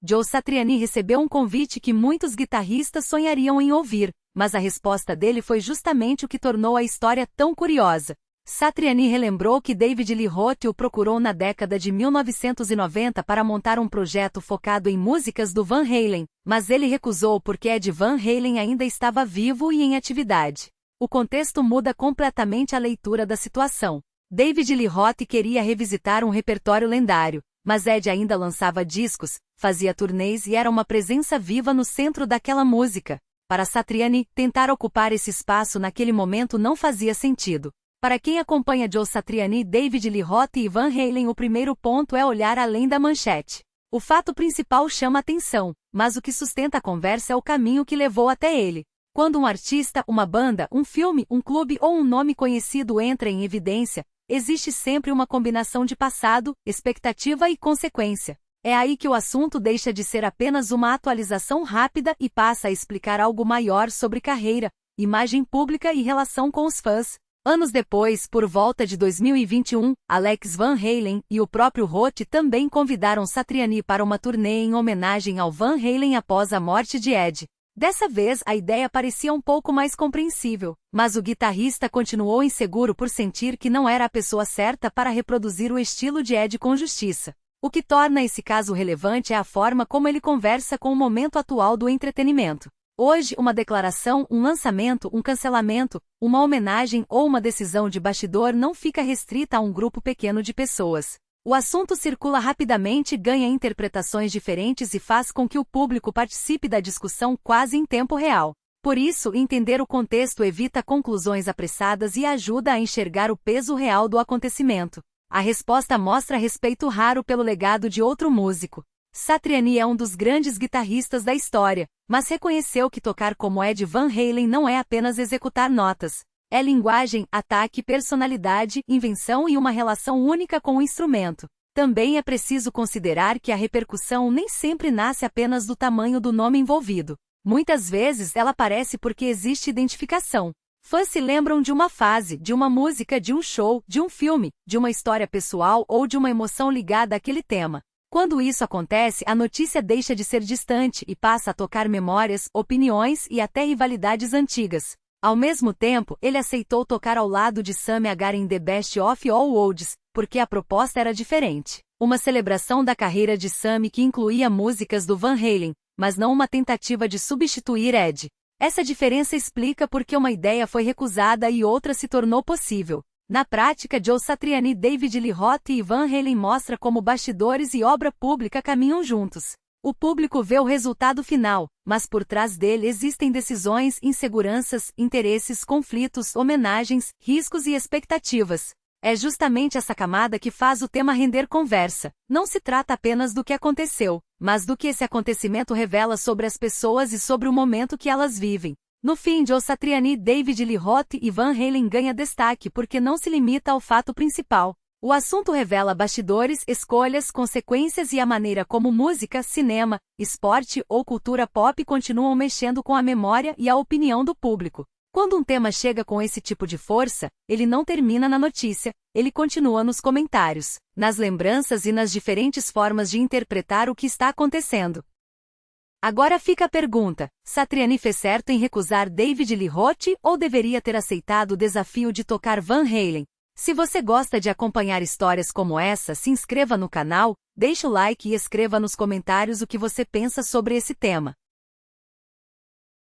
Joe Satriani recebeu um convite que muitos guitarristas sonhariam em ouvir, mas a resposta dele foi justamente o que tornou a história tão curiosa. Satriani relembrou que David Lee Roth o procurou na década de 1990 para montar um projeto focado em músicas do Van Halen, mas ele recusou porque Ed Van Halen ainda estava vivo e em atividade. O contexto muda completamente a leitura da situação. David Lee Roth queria revisitar um repertório lendário, mas Ed ainda lançava discos, fazia turnês e era uma presença viva no centro daquela música. Para Satriani, tentar ocupar esse espaço naquele momento não fazia sentido. Para quem acompanha Joe Satriani, David Lee Roth e Van Halen, o primeiro ponto é olhar além da manchete. O fato principal chama atenção, mas o que sustenta a conversa é o caminho que levou até ele. Quando um artista, uma banda, um filme, um clube ou um nome conhecido entra em evidência, existe sempre uma combinação de passado, expectativa e consequência. É aí que o assunto deixa de ser apenas uma atualização rápida e passa a explicar algo maior sobre carreira, imagem pública e relação com os fãs. Anos depois, por volta de 2021, Alex Van Halen e o próprio Roth também convidaram Satriani para uma turnê em homenagem ao Van Halen após a morte de Ed. Dessa vez a ideia parecia um pouco mais compreensível, mas o guitarrista continuou inseguro por sentir que não era a pessoa certa para reproduzir o estilo de Ed com justiça. O que torna esse caso relevante é a forma como ele conversa com o momento atual do entretenimento. Hoje, uma declaração, um lançamento, um cancelamento, uma homenagem ou uma decisão de bastidor não fica restrita a um grupo pequeno de pessoas. O assunto circula rapidamente, ganha interpretações diferentes e faz com que o público participe da discussão quase em tempo real. Por isso, entender o contexto evita conclusões apressadas e ajuda a enxergar o peso real do acontecimento. A resposta mostra respeito raro pelo legado de outro músico. Satriani é um dos grandes guitarristas da história, mas reconheceu que tocar como Ed Van Halen não é apenas executar notas. É linguagem, ataque, personalidade, invenção e uma relação única com o instrumento. Também é preciso considerar que a repercussão nem sempre nasce apenas do tamanho do nome envolvido. Muitas vezes ela aparece porque existe identificação. Fãs se lembram de uma fase, de uma música, de um show, de um filme, de uma história pessoal ou de uma emoção ligada àquele tema. Quando isso acontece, a notícia deixa de ser distante e passa a tocar memórias, opiniões e até rivalidades antigas. Ao mesmo tempo, ele aceitou tocar ao lado de Sammy Hagar em The Best of All Worlds, porque a proposta era diferente. Uma celebração da carreira de Sammy que incluía músicas do Van Halen, mas não uma tentativa de substituir Ed. Essa diferença explica por que uma ideia foi recusada e outra se tornou possível. Na prática, Joe Satriani, David Lee Roth e Van Halen mostra como bastidores e obra pública caminham juntos. O público vê o resultado final, mas por trás dele existem decisões, inseguranças, interesses, conflitos, homenagens, riscos e expectativas. É justamente essa camada que faz o tema render conversa. Não se trata apenas do que aconteceu, mas do que esse acontecimento revela sobre as pessoas e sobre o momento que elas vivem. No fim, Joe Satriani, David Lee Roth e Van Halen ganha destaque porque não se limita ao fato principal. O assunto revela bastidores, escolhas, consequências e a maneira como música, cinema, esporte ou cultura pop continuam mexendo com a memória e a opinião do público. Quando um tema chega com esse tipo de força, ele não termina na notícia, ele continua nos comentários, nas lembranças e nas diferentes formas de interpretar o que está acontecendo. Agora fica a pergunta: Satriani fez certo em recusar David Lee Roth ou deveria ter aceitado o desafio de tocar Van Halen? Se você gosta de acompanhar histórias como essa, se inscreva no canal, deixe o like e escreva nos comentários o que você pensa sobre esse tema.